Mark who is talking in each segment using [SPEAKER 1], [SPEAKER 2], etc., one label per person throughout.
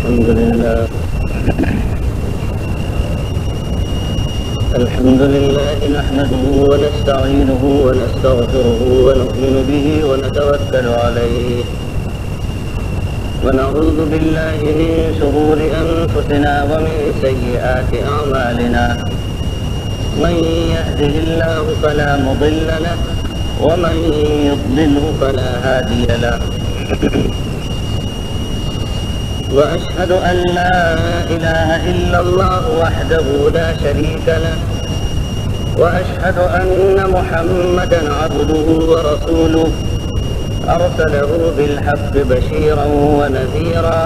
[SPEAKER 1] الحمد لله نحمده ونستعينه ونستغفره ونؤمن به ونتوكل عليه ونعوذ بالله من شرور أنفسنا ومن سيئات أعمالنا من يهده الله فلا مضل له ومن يضلله فلا هادي له وأشهد أن لا إله إلا الله وحده لا شريك له وأشهد أن محمدا عبده ورسوله أرسله بالحق بشيرا ونذيرا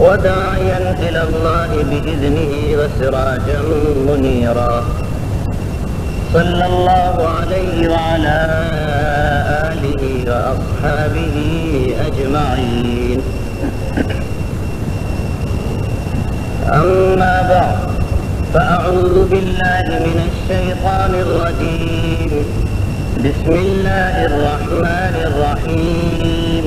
[SPEAKER 1] وداعيا إلى الله بإذنه وسراجا منيرا صلى الله عليه وعلى آله وأصحابه أجمعين أما بعد فأعوذ بالله من الشيطان الرجيم بسم الله الرحمن الرحيم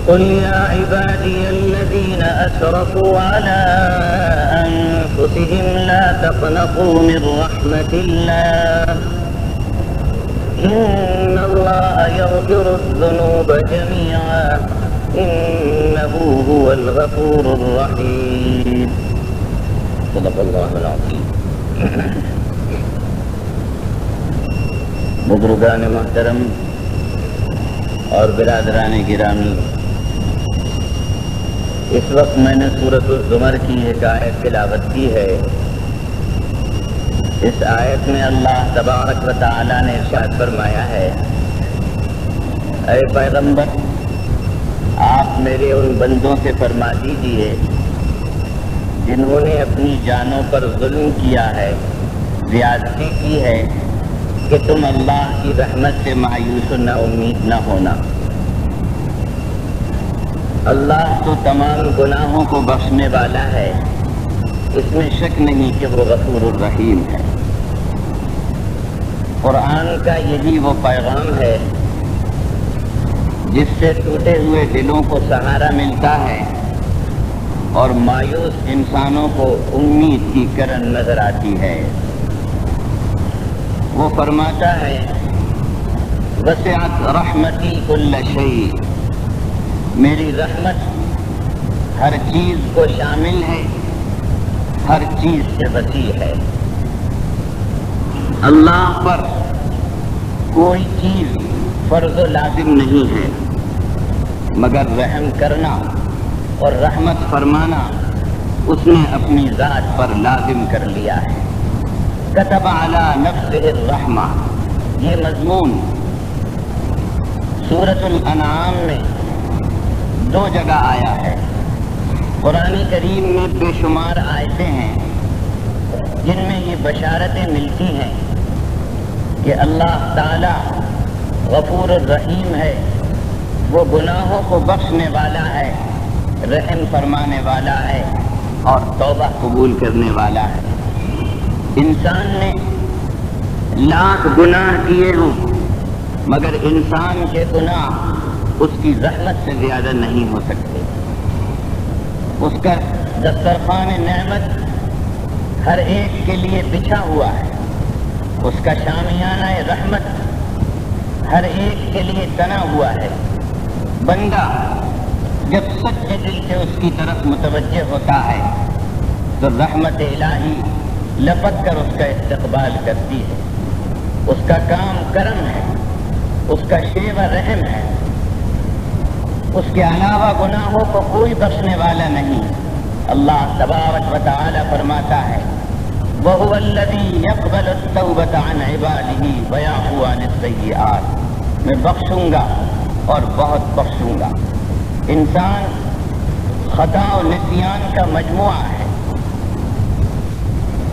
[SPEAKER 1] قل يا عبادي الذين أسرفوا على أنفسهم لا تقنطوا من رحمة الله إن الله يغفر الذنوب جميعا إنه هو الغفور الرحيم صدق الله العظيم بزرگان محترم اور برادران گرامی، اس وقت میں نے سورۃ الزمر کی ایک آیت تلاوت کی ہے۔ اس آیت میں اللہ تبارک و تعالی نے ارشاد فرمایا ہے، اے پیغمبر آپ میرے ان بندوں سے فرما دیجئے جنہوں نے اپنی جانوں پر ظلم کیا ہے، زیادتی کی ہے، کہ تم اللہ کی رحمت سے مایوس نہ امید نہ ہونا۔ اللہ تو تمام گناہوں کو بخشنے والا ہے، اس میں شک نہیں کہ وہ غفور الرحیم ہے۔ قرآن کا یہی وہ پیغام ہے جس سے ٹوٹے ہوئے دلوں کو سہارا ملتا ہے اور مایوس انسانوں کو امید کی کرن نظر آتی ہے۔ وہ فرماتا ہے، وسعت رحمتی کل شیء، میری رحمت ہر چیز کو شامل ہے، ہر چیز سے وسیع ہے۔ اللہ پر کوئی چیز فرض و لازم نہیں ہے، مگر رحم کرنا اور رحمت فرمانا اس نے اپنی ذات پر لازم کر لیا ہے۔ کتب علی نفسہ الرحمہ، یہ مضمون سورۃ الانعام میں 2 جگہ آیا ہے۔ قرآن کریم میں بے شمار آیتیں ہیں جن میں یہ بشارتیں ملتی ہیں کہ اللہ تعالی غفور الرحیم ہے، وہ گناہوں کو بخشنے والا ہے، رحم فرمانے والا ہے اور توبہ قبول کرنے والا ہے۔ انسان نے لاکھ گناہ کیے ہوں مگر انسان کے گناہ اس کی رحمت سے زیادہ نہیں ہو سکتے۔ اس کا دسترخوان نعمت ہر ایک کے لیے بچھا ہوا ہے، اس کا شامیانہ رحمت ہر ایک کے لیے تنا ہوا ہے۔ بندہ جب سچے دل سے اس کی طرف متوجہ ہوتا ہے تو رحمت الہی لپک کر اس کا استقبال کرتی ہے۔ اس کا کام کرم ہے، اس کا شیوہ رحم ہے، اس کے علاوہ گناہوں کو کوئی بخشنے والا نہیں۔ اللہ تبارک و تعالی فرماتا ہے، وَهُوَ الَّذِي يَقْبَلُ التَّوْبَةَ عَنْ عِبَادِهِ وَيَعْفُو عَنِ السَّيِّئَاتِ، میں بخشوں گا اور بہت بخشوں گا۔ انسان خطا و نسیان کا مجموعہ ہے۔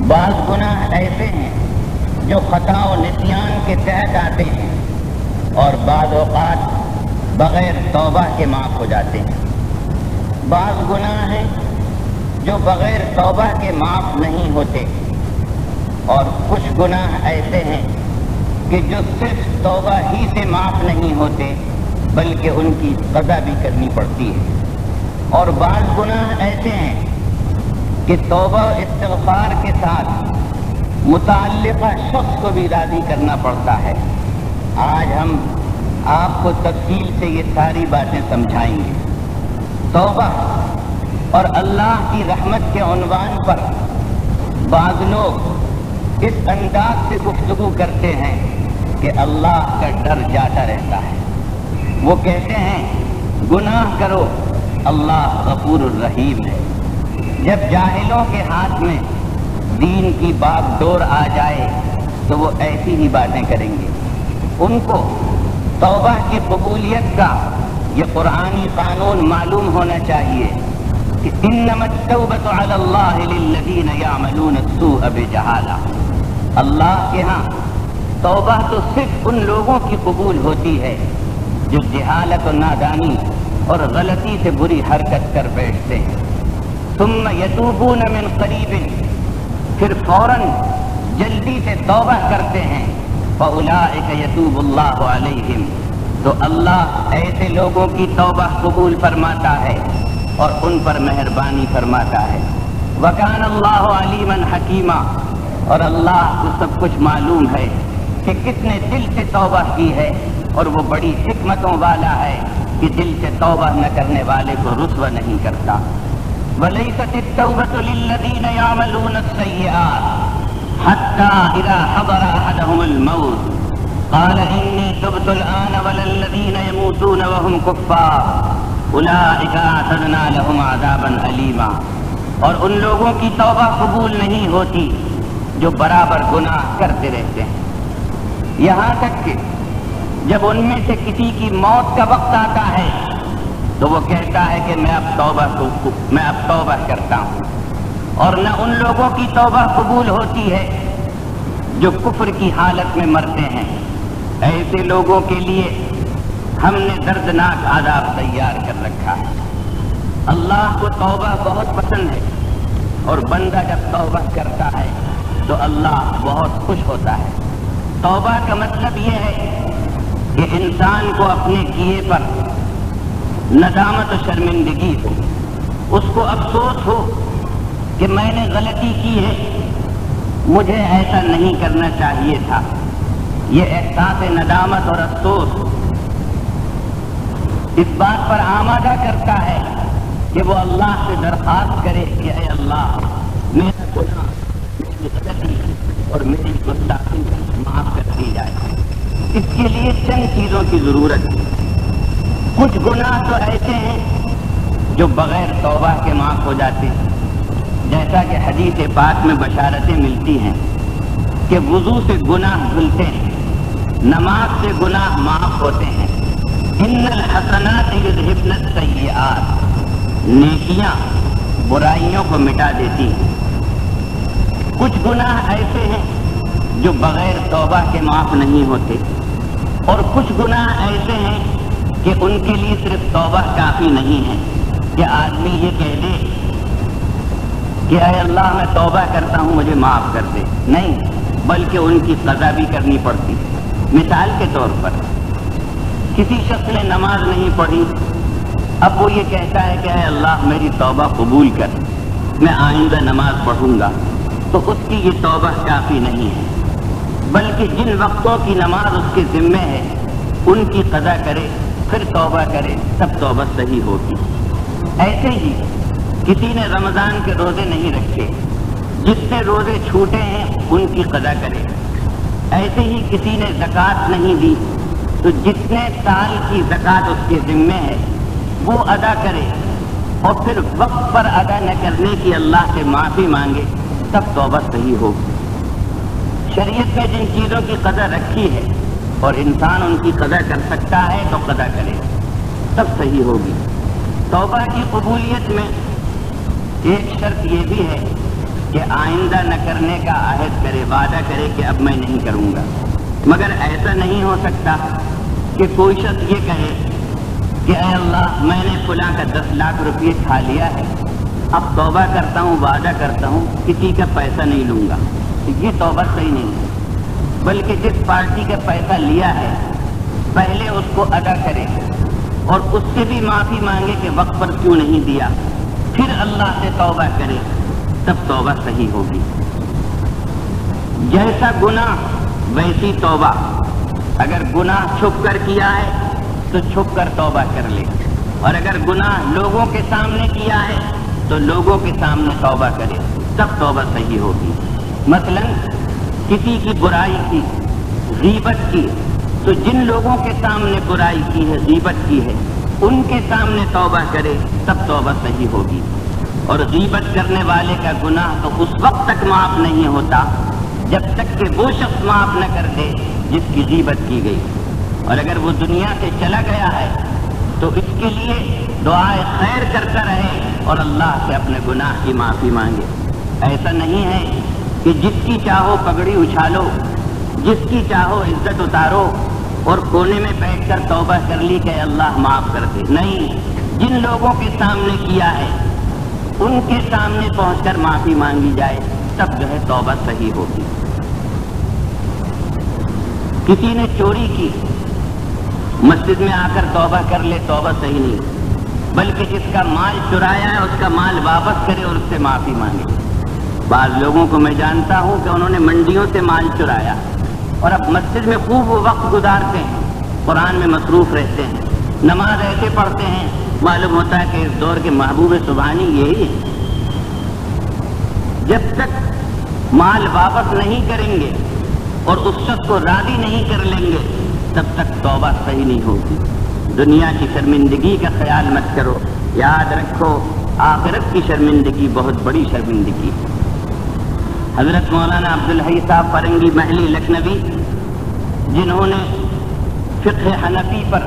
[SPEAKER 1] بعض گناہ ایسے ہیں جو خطا و نسیان کے تحت آتے ہیں اور بعض اوقات بغیر توبہ کے معاف ہو جاتے ہیں۔ بعض گناہ ہیں جو بغیر توبہ کے معاف نہیں ہوتے، اور کچھ گناہ ایسے ہیں کہ جو صرف توبہ ہی سے معاف نہیں ہوتے بلکہ ان کی قضا بھی کرنی پڑتی ہے۔ اور بعض گناہ ایسے ہیں کہ توبہ استغفار کے ساتھ متعلقہ شخص کو بھی راضی کرنا پڑتا ہے۔ آج ہم آپ کو تفصیل سے یہ ساری باتیں سمجھائیں گے۔ توبہ اور اللہ کی رحمت کے عنوان پر بعض لوگ اس انداز سے گفتگو کرتے ہیں کہ اللہ کا ڈر جاتا رہتا ہے۔ وہ کہتے ہیں گناہ کرو، اللہ غفور الرحیم ہے۔ جب جاہلوں کے ہاتھ میں دین کی باغ ڈور آ جائے تو وہ ایسی ہی باتیں کریں گے۔ ان کو توبہ کی قبولیت کا یہ قرآنی قانون معلوم ہونا چاہیے کہ انما التوبۃ علی اللہ للذین یعملون السوء بجہالہ، اللہ کے ہاں توبہ تو صرف ان لوگوں کی قبول ہوتی ہے جو جہالت و نادانی اور غلطی سے بری حرکت کر بیٹھتے ہیں۔ ثم یتوبون من قریب، پھر فوراً جلدی سے توبہ کرتے ہیں۔ فاولئک یتوب اللہ علیہم، تو اللہ ایسے لوگوں کی توبہ قبول فرماتا ہے اور ان پر مہربانی فرماتا ہے۔ وکان اللہ علیما حکیما، اور اللہ کو سب کچھ معلوم ہے کہ کس نے دل سے توبہ کی ہے، اور وہ بڑی حکمتوں والا ہے کہ دل سے توبہ نہ کرنے والے کو رسوا نہیں کرتا۔ وَلَيْسَتِ التَّوْبَةُ لِلَّذِينَ يَعْمَلُونَ السَّيِّئَاتِ حَتَّى إِذَا حَضَرَ أَحَدَهُمُ الْمَوْتُ قَالَ إِنِّي تُبْتُ الْآنَ وَلَا الَّذِينَ يَمُوتُونَ وَهُمْ كُفَّارٌ أُولَئِكَ أَعْتَدْنَا لَهُمْ عَذَابًا أَلِيمًا، اور ان لوگوں کی توبہ قبول نہیں ہوتی جو برابر گناہ کرتے رہتے ہیں، یہاں تک کہ جب ان میں سے کسی کی موت کا وقت آتا ہے تو وہ کہتا ہے کہ میں اب توبہ کرتا ہوں، اور نہ ان لوگوں کی توبہ قبول ہوتی ہے جو کفر کی حالت میں مرتے ہیں۔ ایسے لوگوں کے لیے ہم نے دردناک عذاب تیار کر رکھا ہے۔ اللہ کو توبہ بہت پسند ہے، اور بندہ جب توبہ کرتا ہے تو اللہ بہت خوش ہوتا ہے۔ توبہ کا مطلب یہ ہے کہ انسان کو اپنے کیے پر ندامت و شرمندگی ہو، اس کو افسوس ہو کہ میں نے غلطی کی ہے، مجھے ایسا نہیں کرنا چاہیے تھا۔ یہ احساس ندامت اور افسوس اس بات پر آمادہ کرتا ہے کہ وہ اللہ سے درخواست کرے کہ اے اللہ، میرا گناہ، میری غلطی اور میری گستاخی معاف کر دی جائے۔ اس کے لیے چند چیزوں کی ضرورت ہے۔ کچھ گناہ تو ایسے ہیں جو بغیر توبہ کے معاف ہو جاتے ہیں، جیسا کہ حدیث پاک میں بشارتیں ملتی ہیں کہ وضو سے گناہ دھلتے ہیں، نماز سے گناہ معاف ہوتے ہیں۔ ان الحسنات یذہبن السیئات، نیکیاں برائیوں کو مٹا دیتی ہیں۔ کچھ گناہ ایسے ہیں جو بغیر توبہ کے معاف نہیں ہوتے، اور کچھ گناہ ایسے ہیں کہ ان کے لیے صرف توبہ کافی نہیں ہے کہ آدمی یہ کہہ دے کہ اے اللہ میں توبہ کرتا ہوں مجھے معاف کر دے، نہیں، بلکہ ان کی قضا بھی کرنی پڑتی ہے۔ مثال کے طور پر کسی شخص نے نماز نہیں پڑھی، اب وہ یہ کہتا ہے کہ اے اللہ میری توبہ قبول کر، میں آئندہ نماز پڑھوں گا، تو اس کی یہ توبہ کافی نہیں ہے، بلکہ جن وقتوں کی نماز اس کے ذمے ہے ان کی قضا کرے، پھر توبہ کرے، تب توبہ صحیح ہوگی۔ ایسے ہی کسی نے رمضان کے روزے نہیں رکھے، جس نے روزے چھوٹے ہیں ان کی قضا کرے۔ ایسے ہی کسی نے زکوٰۃ نہیں دی تو جتنے سال کی زکوٰۃ اس کے ذمے ہے وہ ادا کرے، اور پھر وقت پر ادا نہ کرنے کی اللہ سے معافی مانگے، تب توبہ صحیح ہوگی۔ شریعت میں جن چیزوں کی قدر رکھی ہے اور انسان ان کی قدر کر سکتا ہے تو قدر کرے، تب صحیح ہوگی۔ توبہ کی قبولیت میں ایک شرط یہ بھی ہے کہ آئندہ نہ کرنے کا عہد کرے، وعدہ کرے کہ اب میں نہیں کروں گا۔ مگر ایسا نہیں ہو سکتا کہ کوئی شخص یہ کہے کہ اے اللہ میں نے فلاں کا 10 لاکھ روپئے کھا لیا ہے، اب توبہ کرتا ہوں، وعدہ کرتا ہوں کسی کا پیسہ نہیں لوں گا۔ یہ توبہ صحیح نہیں ہے، بلکہ جس پارٹی کا پیسہ لیا ہے پہلے اس کو ادا کرے، اور اس سے بھی معافی مانگے کہ وقت پر کیوں نہیں دیا، پھر اللہ سے توبہ کرے، تب توبہ صحیح ہوگی۔ جیسا گناہ ویسی توبہ۔ اگر گناہ چھپ کر کیا ہے تو چھپ کر توبہ کر لے، اور اگر گناہ لوگوں کے سامنے کیا ہے تو لوگوں کے سامنے توبہ کرے، تب توبہ صحیح ہوگی۔ مثلا کسی کی برائی کی، غیبت کی، تو جن لوگوں کے سامنے برائی کی ہے، غیبت کی ہے، ان کے سامنے توبہ کرے، تب توبہ صحیح ہوگی۔ اور غیبت کرنے والے کا گناہ تو اس وقت تک معاف نہیں ہوتا جب تک کہ وہ شخص معاف نہ کر دے جس کی غیبت کی گئی، اور اگر وہ دنیا سے چلا گیا ہے تو اس کے لیے دعائے خیر کرتا رہے اور اللہ سے اپنے گناہ کی معافی مانگے۔ ایسا نہیں ہے کہ جس کی چاہو پگڑی اچھالو، جس کی چاہو عزت اتارو اور کونے میں بیٹھ کر توبہ کر لی کہ اللہ معاف کر دے۔ نہیں، جن لوگوں کے سامنے کیا ہے ان کے سامنے پہنچ کر معافی مانگی جائے، تب جو ہے توبہ صحیح ہوگی۔ کسی نے چوری کی، مسجد میں آ کر توبہ کر لے، توبہ صحیح نہیں، بلکہ جس کا مال چرایا ہے اس کا مال واپس کرے اور اس سے معافی مانگے۔ بعض لوگوں کو میں جانتا ہوں کہ انہوں نے منڈیوں سے مال چرایا اور اب مسجد میں خوب وہ وقت گزارتے ہیں، قرآن میں مصروف رہتے ہیں، نماز ایسے پڑھتے ہیں، معلوم ہوتا ہے کہ اس دور کے محبوب سبحانی یہی ہے۔ جب تک مال واپس نہیں کریں گے اور اس شخص کو راضی نہیں کر لیں گے تب تک توبہ صحیح نہیں ہوگی۔ دنیا کی شرمندگی کا خیال مت کرو، یاد رکھو آخرت کی شرمندگی بہت بڑی شرمندگی۔ حضرت مولانا عبدالحی صاحب فرنگی محلی لکھنوی، جنہوں نے فقہ حنفی پر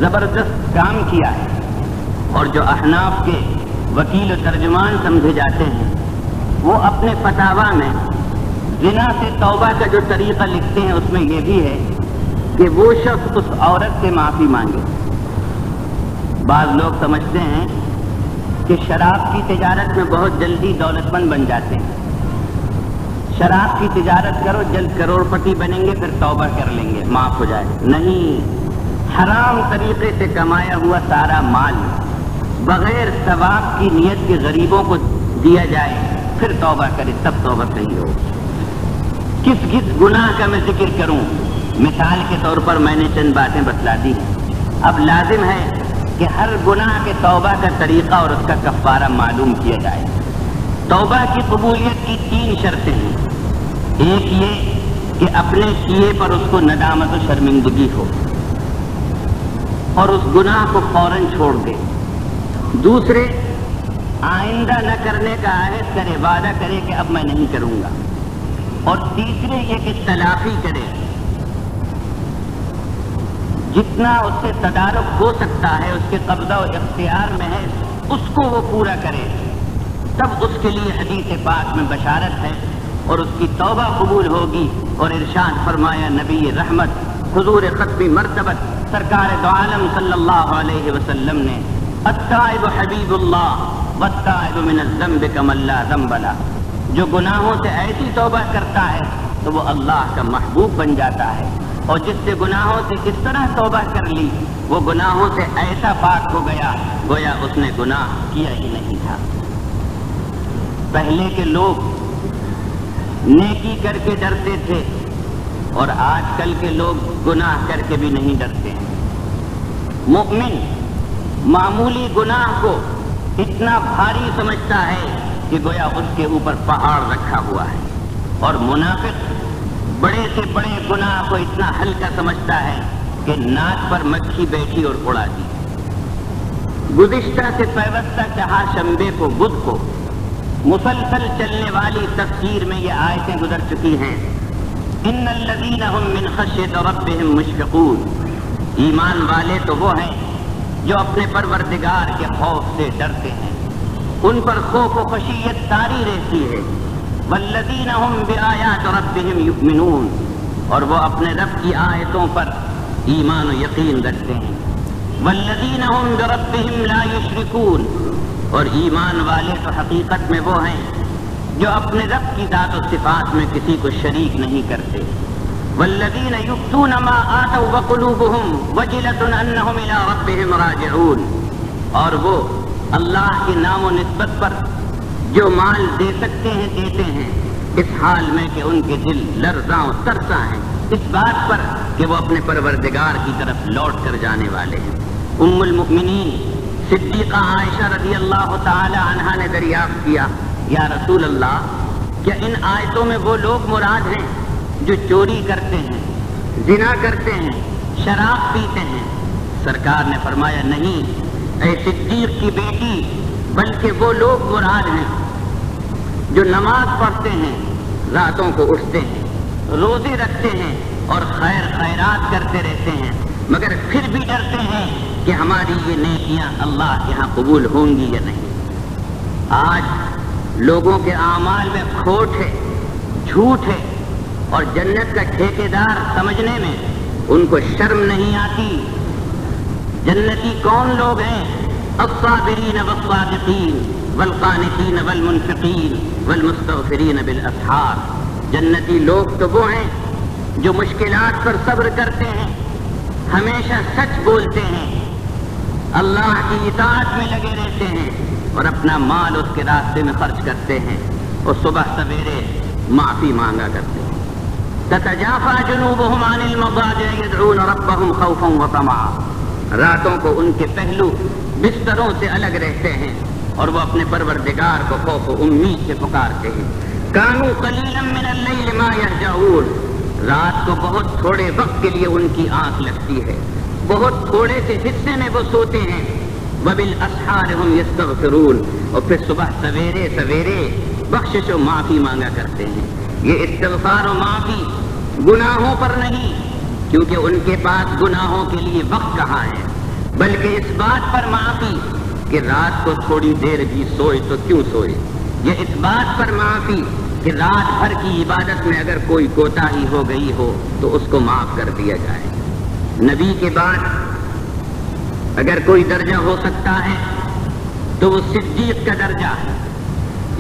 [SPEAKER 1] زبردست کام کیا ہے اور جو احناف کے وکیل و ترجمان سمجھے جاتے ہیں، وہ اپنے فتاوا میں زنا سے توبہ کا جو طریقہ لکھتے ہیں اس میں یہ بھی ہے کہ وہ شخص اس عورت سے معافی مانگے۔ بعض لوگ سمجھتے ہیں کہ شراب کی تجارت میں بہت جلدی دولت مند بن جاتے ہیں، شراب کی تجارت کرو، جلد کروڑ پتی بنیں گے، پھر توبہ کر لیں گے، معاف ہو جائے۔ نہیں، حرام طریقے سے کمایا ہوا سارا مال بغیر ثواب کی نیت کے غریبوں کو دیا جائے، پھر توبہ کرے، تب توبہ صحیح ہو۔ کس کس گناہ کا میں ذکر کروں؟ مثال کے طور پر میں نے چند باتیں بتلا دی ہیں، اب لازم ہے کہ ہر گناہ کے توبہ کا طریقہ اور اس کا کفارہ معلوم کیا جائے۔ توبہ کی قبولیت کی 3 شرطیں ہیں۔ ایک یہ کہ اپنے کیے پر اس کو ندامت و شرمندگی ہو اور اس گناہ کو فوراً چھوڑ دے۔ دوسرے، آئندہ نہ کرنے کا عہد کرے، وعدہ کرے کہ اب میں نہیں کروں گا۔ اور تیسرے یہ کہ تلافی کرے، جتنا اس سے تدارک ہو سکتا ہے، اس کے قبضہ و اختیار میں ہے، اس کو وہ پورا کرے، تب اس کے لیے حدیث پاک میں بشارت ہے اور اس کی توبہ قبول ہوگی۔ اور ارشاد فرمایا نبی رحمت حضور ختمی مرتبت سرکار دو عالم صلی اللہ علیہ وسلم نے، التائب حبیب اللہ والتائب من الذنب کمن لا ذنب لہ، جو گناہوں سے ایسی توبہ کرتا ہے تو وہ اللہ کا محبوب بن جاتا ہے، اور جس سے گناہوں سے اس طرح توبہ کر لی وہ گناہوں سے ایسا پاک ہو گیا گویا اس نے گناہ کیا ہی نہیں تھا۔ پہلے کے لوگ نیکی کر کے ڈرتے تھے اور آج کل کے لوگ گناہ کر کے بھی نہیں ڈرتے ہیں۔ مومن معمولی گناہ کو اتنا بھاری سمجھتا ہے کہ گویا اس کے اوپر پہاڑ رکھا ہوا ہے، اور منافق بڑے سے بڑے گناہ کو اتنا ہلکا سمجھتا ہے کہ ناک پر مکھی بیٹھی اور اڑا دی۔ گزشتہ سے پیوستہ چہارشنبے کو، بدھ کو، مسلسل چلنے والی تفسیر میں یہ آیتیں گزر چکی ہیں۔ ان الذین هم من خشیۃ ربهم مشفقون، ایمان والے تو وہ ہیں جو اپنے پروردگار کے خوف سے ڈرتے ہیں، ان پر خوف و خشیت طاری رہتی ہے۔ والذین هم بآیات ربهم یؤمنون، اور وہ اپنے رب کی آیتوں پر ایمان و یقین رکھتے ہیں۔ والذین هم بربهم لا یشرکون، اور ایمان والے تو حقیقت میں وہ ہیں جو اپنے رب کی ذات و صفات میں کسی کو شریک نہیں کرتے۔ والذین یؤتون ما آتوا وقلوبهم وجلة انہم الی ربہم راجعون، اور وہ اللہ کے نام و نسبت پر جو مال دے سکتے ہیں دیتے ہیں، اس حال میں کہ ان کے دل لرزاں و ترساں ہیں اس بات پر کہ وہ اپنے پروردگار کی طرف لوٹ کر جانے والے ہیں۔ ام المؤمنین صدیقہ عائشہ رضی اللہ تعالی عنہا نے دریافت کیا، یا رسول اللہ، کیا ان آیتوں میں وہ لوگ مراد ہیں جو چوری کرتے ہیں، زنا کرتے ہیں، شراب پیتے ہیں؟ سرکار نے فرمایا نہیں اے صدیق کی بیٹی، بلکہ وہ لوگ مراد ہیں جو نماز پڑھتے ہیں، راتوں کو اٹھتے ہیں، روزے رکھتے ہیں اور خیر خیرات کرتے رہتے ہیں، مگر پھر بھی ڈرتے ہیں کہ ہماری یہ نیکیاں اللہ کے ہاں قبول ہوں گی یا نہیں۔ آج لوگوں کے اعمال میں کھوٹ ہے، جھوٹ ہے، اور جنت کا ٹھیکیدار سمجھنے میں ان کو شرم نہیں آتی۔ جنتی کون لوگ ہیں؟ الصابرین والصادقین والقانتین والمنفقین والمستغفرین بالاسحار۔ جنتی لوگ تو وہ ہیں جو مشکلات پر صبر کرتے ہیں، ہمیشہ سچ بولتے ہیں، اللہ کی اطاعت میں لگے رہتے ہیں اور اپنا مال اس کے راستے میں خرچ کرتے ہیں، اور صبح سویرے معافی مانگا کرتے ہیں۔ تتجافى جنوبهم عن المضاجع يدعون ربهم خوفا وطمعا۔ راتوں کو ان کے پہلو بستروں سے الگ رہتے ہیں اور وہ اپنے پروردگار کو خوف و امید سے پکارتے ہیں۔ كانوا قليلا من الليل ما يهجعون۔ رات کو بہت تھوڑے وقت کے لیے ان کی آنکھ لگتی ہے، بہت تھوڑے سے حصے میں وہ سوتے ہیں۔ وبالاسحار هم يستغفرون، اور پھر صبح سویرے سویرے بخشش و معافی مانگا کرتے ہیں۔ یہ استغفار و معافی گناہوں پر نہیں، کیونکہ ان کے پاس گناہوں کے لیے وقت کہاں ہے، بلکہ اس بات پر معافی کہ رات کو تھوڑی دیر بھی سوئے تو کیوں سوئے۔ یہ اس بات پر معافی کہ رات بھر کی عبادت میں اگر کوئی کوتاہی ہو گئی ہو تو اس کو معاف کر دیا جائے۔ نبی کے بعد اگر کوئی درجہ ہو سکتا ہے تو وہ صدیق کا درجہ ہے۔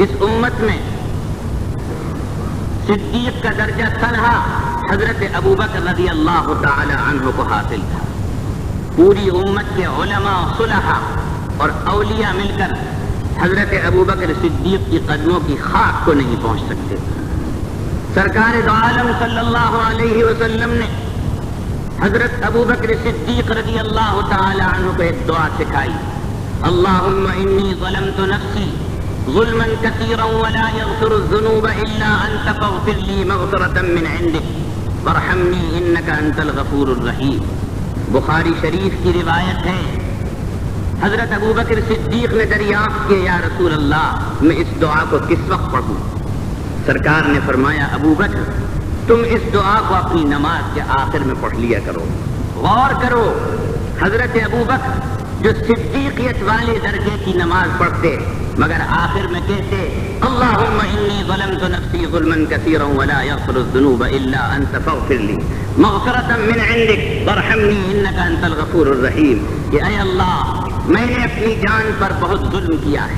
[SPEAKER 1] اس امت میں صدیق کا درجہ تنہا حضرت ابوبکر رضی اللہ تعالی عنہ کو حاصل تھا۔ پوری امت کے علماء، صلحاء اور اولیاء مل کر حضرت ابوبکر صدیق کی قدموں کی خاک کو نہیں پہنچ سکتے۔ سرکار دو عالم صلی اللہ علیہ وسلم نے حضرت ابوبکر صدیق رضی اللہ تعالی عنہ کو ایک دعا سکھائی، اللہم انی ظلمت نفسی ظلما کثیرا ولا یغفر الذنوب الا انت فاغفر لی مغفرۃ من عندک وارحمنی انک انت الغفور الرحیم۔ بخاری شریف کی روایت ہے، حضرت ابوبکر صدیق نے دریافت کیا، یا رسول اللہ میں اس دعا کو کس وقت پڑھوں؟ سرکار نے فرمایا، ابوبکر تم اس دعا کو اپنی نماز کے آخر میں پڑھ لیا کرو۔ غور کرو، حضرت ابوبکر جو صدیقیت والے درجے کی نماز پڑھتے مگر آخر میں کہتے، اللہم انی ظلمت نفسی ظلما کثیرا ولا یغفر الذنوب الا انت فاغفر لی مغفرۃ من عندک وارحمنی انک انت الغفور الرحیم، کہ اے اللہ میں نے اپنی جان پر بہت ظلم کیا ہے،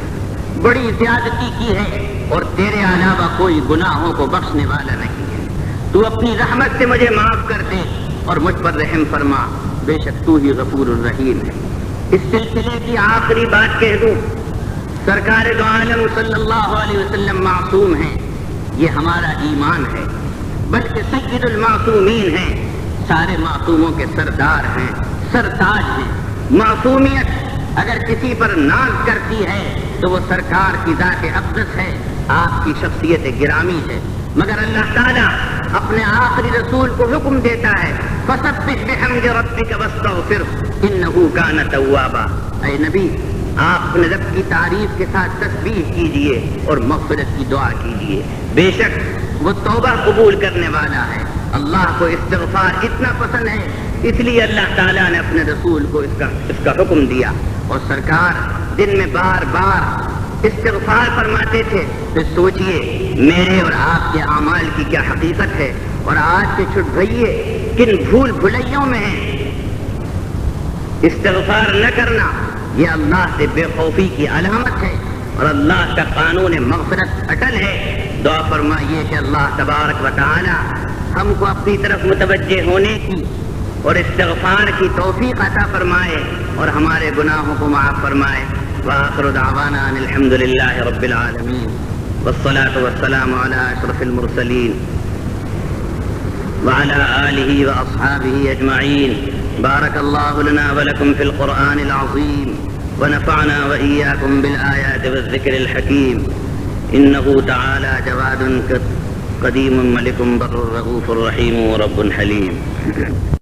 [SPEAKER 1] بڑی زیادتی کی ہے، اور تیرے علاوہ کوئی گناہوں کو بخشنے والا نہیں ہے، تو اپنی رحمت سے مجھے معاف کر دے اور مجھ پر رحم فرما، بے شک تو ہی غفور الرحیم ہے۔ اس سلسلے کی آخری بات کہہ دوں، سرکار دو عالم صلی اللہ علیہ وسلم معصوم ہیں، یہ ہمارا ایمان ہے، بلکہ سید المعصومین ہیں، سارے معصوموں کے سردار ہیں، سرتاج ہیں۔ معصومیت اگر کسی پر ناز کرتی ہے تو وہ سرکار کی ذات اقدس ہے، آپ کی شخصیت گرامی ہے، مگر اللہ تعالیٰ اپنے آخری رسول کو حکم دیتا ہے، فَسَبِّحْ بِحَمْدِ رَبِّكَ وَاسْتَغْفِرْهُ إِنَّهُ كَانَ تَوَّابًا۔ اے نبی، آپ اپنے رب کی تعریف کے ساتھ تسبیح کیجئے اور مغفرت کی دعا کیجئے، بے شک وہ توبہ قبول کرنے والا ہے۔ اللہ کو استغفار اتنا پسند ہے، اس لیے اللہ تعالیٰ نے اپنے رسول کو اس کا حکم دیا، اور سرکار دن میں بار بار استغفار فرماتے تھے۔ پھر سوچئے میرے اور آپ کے اعمال کی کیا حقیقت ہے، اور آج سے چھٹ گئیے کن بھول بھلائیوں میں ہیں۔ استغفار نہ کرنا یہ اللہ سے بے خوفی کی علامت ہے، اور اللہ کا قانون مغفرت اٹل ہے۔ دعا فرمائیے کہ اللہ تبارک و تعالی ہم کو اپنی طرف متوجہ ہونے کی اور استغفار کی توفیق عطا فرمائے اور ہمارے گناہوں کو معاف فرمائے. وآخر دعوانا ان الحمد للہ رب العالمین والصلاة والسلام على اشرف المرسلین وعلى آلہ واصحابہ اجمعین. بارک اللہ لنا ولکم فی القرآن العظیم ونفعنا وإياكم بالآيات والذکر الحکیم. انه تعالی جواد قدیم ملک بر رؤوف رحیم رب حلیم.